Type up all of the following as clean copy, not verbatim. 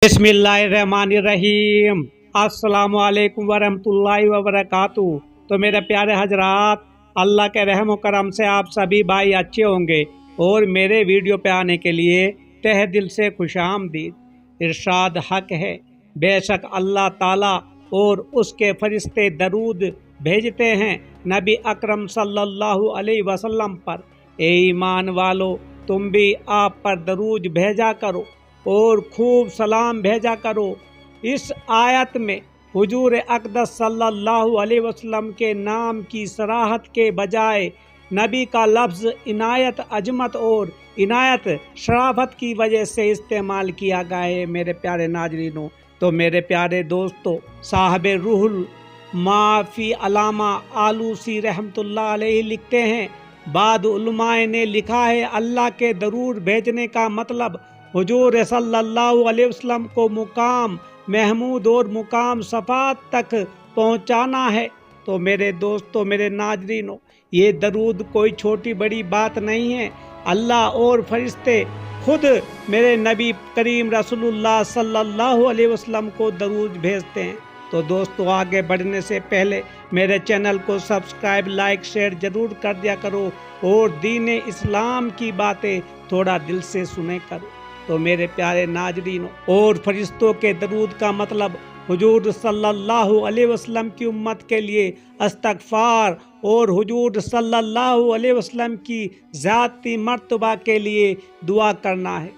बिस्मिल्लाहिर्रहमानिर्रहीम। अस्सलाम वालेकुम वरहमतुल्लाहि वबरकातुहू। तो मेरे प्यारे हजरात, अल्लाह के रहम करम से आप सभी भाई अच्छे होंगे और मेरे वीडियो पे आने के लिए तहे दिल से खुशामदीद। इरशाद हक है, बेशक अल्लाह ताला और उसके फरिश्ते दरूद भेजते हैं नबी अकरम सल्लल्लाहु अलैहि वसल्लम पर। ए ईमान वालो, तुम भी आप पर दरूद भेजा करो और खूब सलाम भेजा करो। इस आयत में हुजूर अक़दस सल्लल्लाहु अलैहि वसल्लम के नाम की सराहत के बजाय नबी का लफ्ज़ इनायत अजमत और इनायत शराफत की वजह से इस्तेमाल किया गया है। मेरे प्यारे नाजरीनों, तो मेरे प्यारे दोस्तों, साहब रूहुल माफ़ी अलामा आलूसी रहमतुल्लाह अलैहि लिखते हैं, बाद उलमाए ने लिखा है, अल्लाह के दरूद भेजने का मतलब हुजूर सल्लल्लाहु अलैहि वसल्लम को मुकाम महमूद और मुकाम सफ़ात तक पहुंचाना है। तो मेरे दोस्तों, मेरे नाजरीनों, ये दरूद कोई छोटी बड़ी बात नहीं है। अल्लाह और फरिश्ते खुद मेरे नबी करीम रसूलुल्लाह सल्लल्लाहु अलैहि वसल्लम को दरूद भेजते हैं। तो दोस्तों, आगे बढ़ने से पहले मेरे चैनल को सब्सक्राइब, लाइक, शेयर ज़रूर कर दिया करो और दीन इस्लाम की बातें थोड़ा दिल से सुने करो। तो मेरे प्यारे नाजरीनों, और फरिश्तों के दरूद का मतलब हुजूर सल्लल्लाहु अलैहि वसल्लम की उम्मत के लिए इस्तग़फ़ार और हुजूर सल्लल्लाहु अलैहि वसल्लम की ज़ाती मर्तबा के लिए दुआ करना है।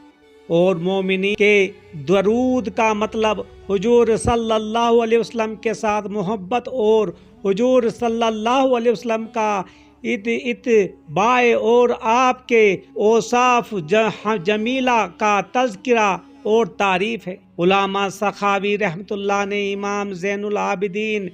और मोमिनी के दरूद का मतलब हुजूर सल्लल्लाहु अलैहि वसल्लम के साथ मोहब्बत और हुजूर सल्लल्लाहु अलैहि वसल्लम का इत्बाए और आपके औसाफ जमीला का तज़किरा और तारीफ़ है। उलामा सखावी रहमतुल्लाह ने इमाम ज़ैनुल आबिदीन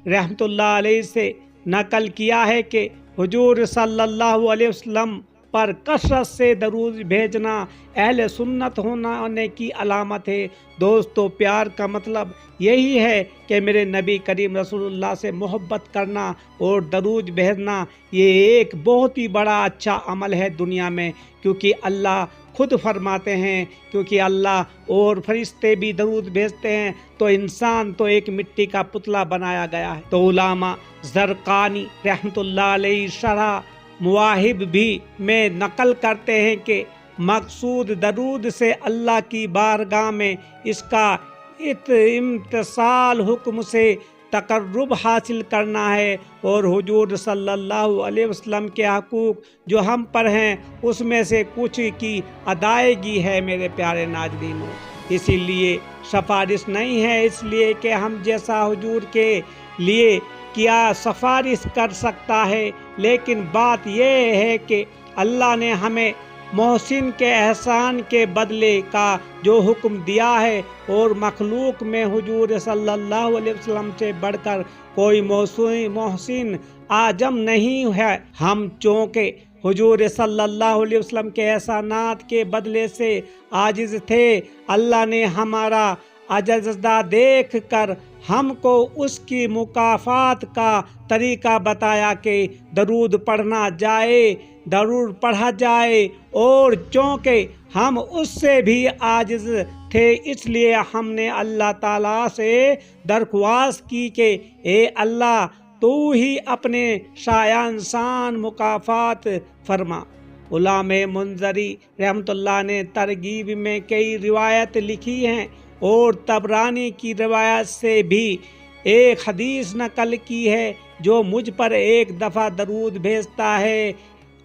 रहमतुल्लाह अलैहि से नकल किया है कि हुजूर सल्लल्लाहु अलैहि वसल्लम पर कसरत से दरूद भेजना अहले सुन्नत होने की अलामत है। दोस्तों, प्यार का मतलब यही है कि मेरे नबी करीम रसूलुल्लाह से मोहब्बत करना और दरूद भेजना ये एक बहुत ही बड़ा अच्छा अमल है दुनिया में, क्योंकि अल्लाह खुद फरमाते हैं, क्योंकि अल्लाह और फरिश्ते भी दरूद भेजते हैं तो इंसान तो एक मिट्टी का पुतला बनाया गया है। तो उलामा ज़रक़ानी रहमतुल्लाह अलैहि शरह मुवाहिब भी में नकल करते हैं कि मकसूद दरूद से अल्लाह की बारगाह में इसका इम्तिसाल हुक्म से तकर्रुब हासिल करना है और हुजूर सल्लल्लाहु अलैहि वसल्लम के हकूक़ जो हम पर हैं उसमें से कुछ की अदायगी है। मेरे प्यारे नाज़रीनों, इसीलिए सिफारिश नहीं है इसलिए कि हम जैसा हुजूर के लिए क्या सिफारिश कर सकता है, लेकिन बात यह है कि अल्लाह ने हमें मोहसिन के एहसान के बदले का जो हुक्म दिया है और मखलूक में हुजूर सल्लल्लाहु अलैहि वसल्लम से बढ़कर कोई मोहसिन आजम नहीं है। हम चूँकि हुजूर सल्लल्लाहु अलैहि वसल्लम के एहसानात के बदले से आजिज़ थे, अल्लाह ने हमारा अजज़दा देख कर हमको उसकी मुकाफ़ात का तरीका बताया कि दरूद पढ़ना जाए, दरूद पढ़ा जाए, और चूँकि हम उससे भी आजिज़ थे इसलिए हमने अल्लाह ताला से दरख्वास्त की कि ए अल्लाह, तू ही अपने शायान शान मुकाफ़ात फरमा। उलामे मुंज़री रहमतुल्लाह ने तरगीब में कई रिवायत लिखी हैं और तबरानी की रिवायत से भी एक हदीस नकल की है, जो मुझ पर एक दफ़ा दरूद भेजता है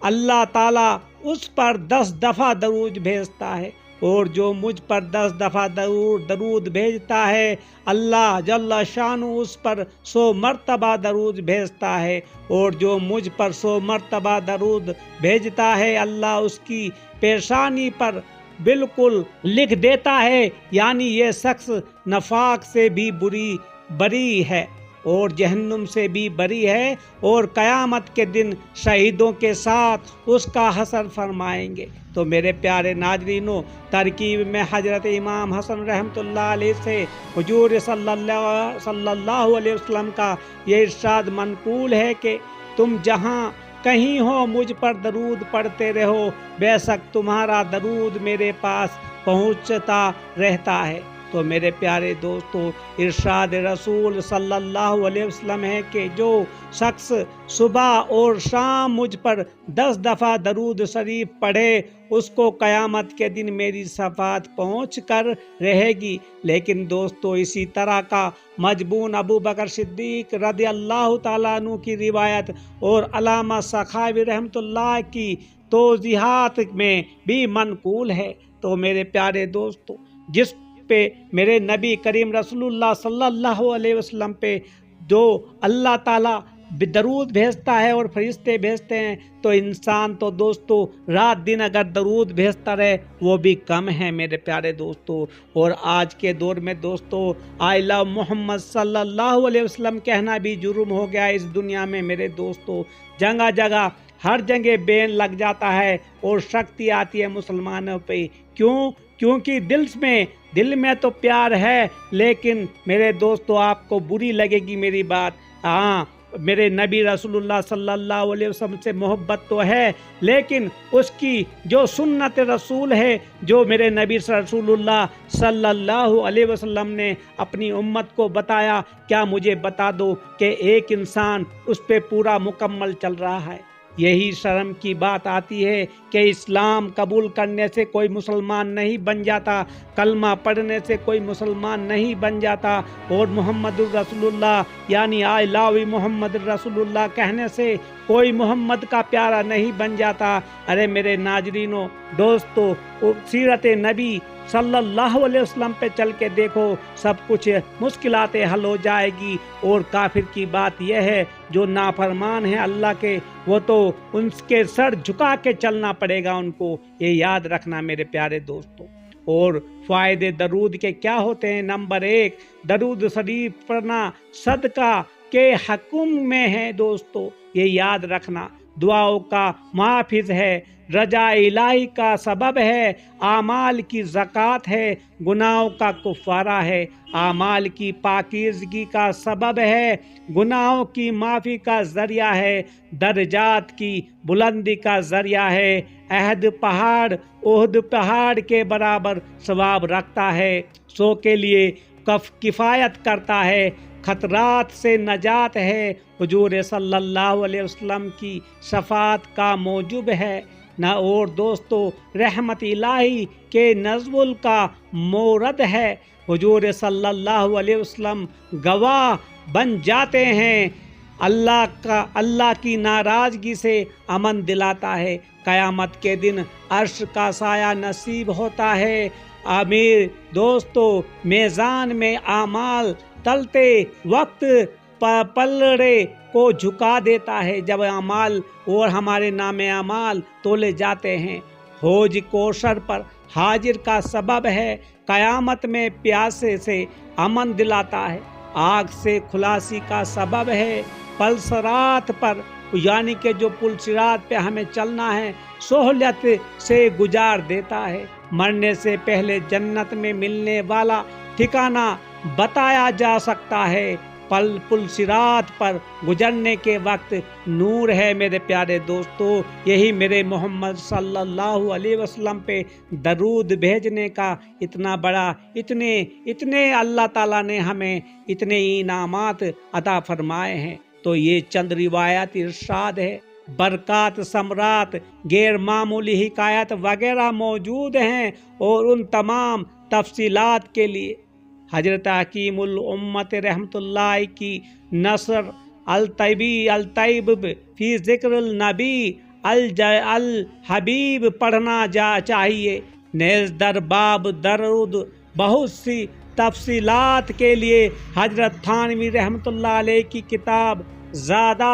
अल्लाह ताला उस पर 10 दफ़ा दरूद भेजता है, और जो मुझ पर 10 दफ़ा दरूद भेजता है अल्लाह जल्ला शानु उस पर 100 मरतबा दरूद भेजता है, और जो मुझ पर 100 मरतबा दरूद भेजता है अल्लाह उसकी पेशानी पर बिल्कुल लिख देता है, यानी ये शख्स नफाक से भी बरी है और जहन्नुम से भी बरी है, और क़यामत के दिन शहीदों के साथ उसका हशर फरमाएंगे। तो मेरे प्यारे नाजरीनों, तरकीब में हज़रत इमाम हसन रहमतुल्लाह अलैहि से हुजूर सल्लल्लाहु अलैहि वसल्लम का ये इरशाद मनकूल है कि तुम जहाँ कहीं हो मुझ पर दरूद पढ़ते रहो, बेशक तुम्हारा दरूद मेरे पास पहुँचता रहता है। تو میرے پیارے دوستو ارشاد رسول صلی اللہ علیہ وسلم ہے کہ جو شخص صبح اور شام مجھ پر 10 دفعہ درود شریف پڑھے اس کو قیامت کے دن میری شفاعت پہنچ کر رہے گی۔ لیکن دوستو اسی طرح کا مجبون ابو بکر صدیق رضی اللہ تعالیٰ عنہ کی روایت اور علامہ سخاوی رحمۃ اللہ کی توضیحات میں بھی منقول ہے۔ تو میرے پیارے دوستو جس پہ میرے نبی کریم رسول اللہ صلی اللہ علیہ وسلم پہ جو اللہ تعالیٰ درود بھیجتا ہے اور فرشتے بھیجتے ہیں تو انسان تو دوستو رات دن اگر درود بھیجتا رہے وہ بھی کم ہے میرے پیارے دوستو۔ اور آج کے دور میں دوستو آئی لو محمد صلی اللہ علیہ وسلم کہنا بھی جرم ہو گیا اس دنیا میں میرے دوستو۔ جگہ جگہ ہر جگہ بین لگ جاتا ہے اور شکتی آتی ہے مسلمانوں پہ۔ کیونکہ دل میں تو پیار ہے، لیکن میرے دوستو آپ کو بری لگے گی میری بات۔ ہاں میرے نبی رسول اللہ صلی اللہ علیہ وسلم سے محبت تو ہے، لیکن اس کی جو سنت رسول ہے، جو میرے نبی رسول اللہ صلی اللہ علیہ وسلم نے اپنی امت کو بتایا، کیا مجھے بتا دو کہ ایک انسان اس پہ پورا مکمل چل رہا ہے؟ یہی شرم کی بات آتی ہے کہ اسلام قبول کرنے سے کوئی مسلمان نہیں بن جاتا، کلمہ پڑھنے سے کوئی مسلمان نہیں بن جاتا، اور محمد الرسول اللہ یعنی آئی لو محمد الرسول اللہ کہنے سے کوئی محمد کا پیارا نہیں بن جاتا۔ ارے میرے ناظرینوں دوستو سیرت نبی صلی اللہ علیہ وسلم پہ چل کے دیکھو، سب کچھ مشکلاتیں حل ہو جائے گی۔ اور کافر کی بات یہ ہے جو نافرمان ہیں اللہ کے، وہ تو ان کے سر جھکا کے چلنا پڑے گا ان کو، یہ یاد رکھنا میرے پیارے دوستو۔ اور فائدے درود کے کیا ہوتے ہیں؟ نمبر 1 درود شریف پڑھنا صدقہ کے حکم میں ہے دوستو، یہ یاد رکھنا۔ دعاؤں کا محافظ ہے، رجا الہی کا سبب ہے، اعمال کی زکوٰۃ ہے، گناہوں کا کفارہ ہے، اعمال کی پاکیزگی کا سبب ہے، گناہوں کی معافی کا ذریعہ ہے، درجات کی بلندی کا ذریعہ ہے، احد پہاڑ کے برابر ثواب رکھتا ہے، 100 کے لیے کفایت کرتا ہے، خطرات سے نجات ہے، حضور صلی اللہ علیہ وسلم کی شفاعت کا موجب ہے نہ، اور دوستو رحمت الہی کے نزول کا مورد ہے۔ حضور صلی اللہ علیہ وسلم گواہ بن جاتے ہیں، اللہ کی ناراضگی سے امن دلاتا ہے، قیامت کے دن عرش کا سایہ نصیب ہوتا ہے۔ امیر دوستو میزان میں اعمال تلتے وقت پلڑے کو جھکا دیتا ہے، جب اعمال اور ہمارے نام اعمال تولے جاتے ہیں۔ حوض کوثر پر حاضر کا سبب ہے، قیامت میں پیاسے سے امن دلاتا ہے، آگ سے خلاصی کا سبب ہے، پل صراط پر یعنی کہ جو پل صراط پہ ہمیں چلنا ہے سہولت سے گزار دیتا ہے، مرنے سے پہلے جنت میں ملنے والا ٹھکانہ بتایا جا سکتا ہے، پل صراط پر گزرنے کے وقت نور ہے میرے پیارے دوستو۔ یہی میرے محمد صلی اللہ علیہ وسلم پہ درود بھیجنے کا اتنا بڑا اتنے اللہ تعالیٰ نے ہمیں اتنے انعامات عطا فرمائے ہیں۔ تو یہ چند روایات ارشاد ہے، برکات ثمرات غیر معمولی حکایت وغیرہ موجود ہیں، اور ان تمام تفصیلات کے لیے حضرت حکیم الامت رحمۃ اللہ کی نثر الطیب فی ذکر النبی الحبیب پڑھنا چاہیے۔ نیز در باب درود بہت سی تفصیلات کے لیے حضرت تھانوی رحمۃ اللہ علیہ کی کتاب زادہ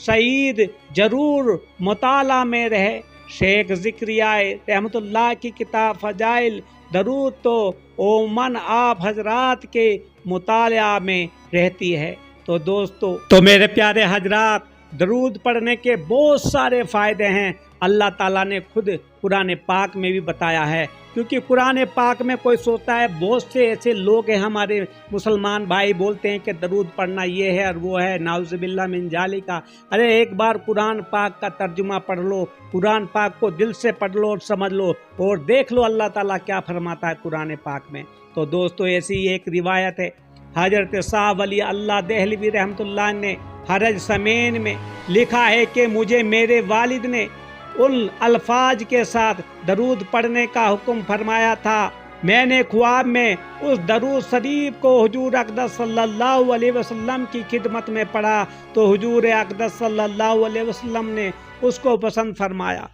سعید ضرور مطالعہ میں رہے۔ شیخ زکریا رحمۃ اللہ کی کتاب فضائل درود تو عموماً آپ حضرات کے مطالعہ میں رہتی ہے۔ تو دوستو میرے پیارے حضرات درود پڑھنے کے بہت سارے فائدے ہیں، اللہ ताला ने खुद कुरान पाक में भी बताया है। क्योंकि कुरान पाक में कोई सोचता है, बहुत से ऐसे लोग हैं हमारे मुसलमान भाई बोलते हैं कि दरूद पढ़ना ये है और वो है, नाउज़ुबिल्लाह मिन ज़ालिका। अरे एक बार कुरान पाक का तर्जुमा पढ़ लो, कुरान पाक को दिल से पढ़ लो और समझ लो और देख लो अल्लाह ताला क्या फरमाता है कुरान पाक में। तो दोस्तों ऐसी एक रिवायत है, हजरत साहब वली अल्लाह देहलवी रहमतुल्लाह ने हरज समेन में लिखा है कि मुझे मेरे वालिद ने उन अल्फाज के साथ दरूद पढ़ने का हुक्म फरमाया था। मैंने ख्वाब में उस दरूद शरीफ को हुजूर अक़दस सल्लल्लाहु अलैहि वसल्लम की खिदमत में पढ़ा तो हुजूर अक़दस सल्लल्लाहु अलैहि वसल्लम ने उसको पसंद फरमाया।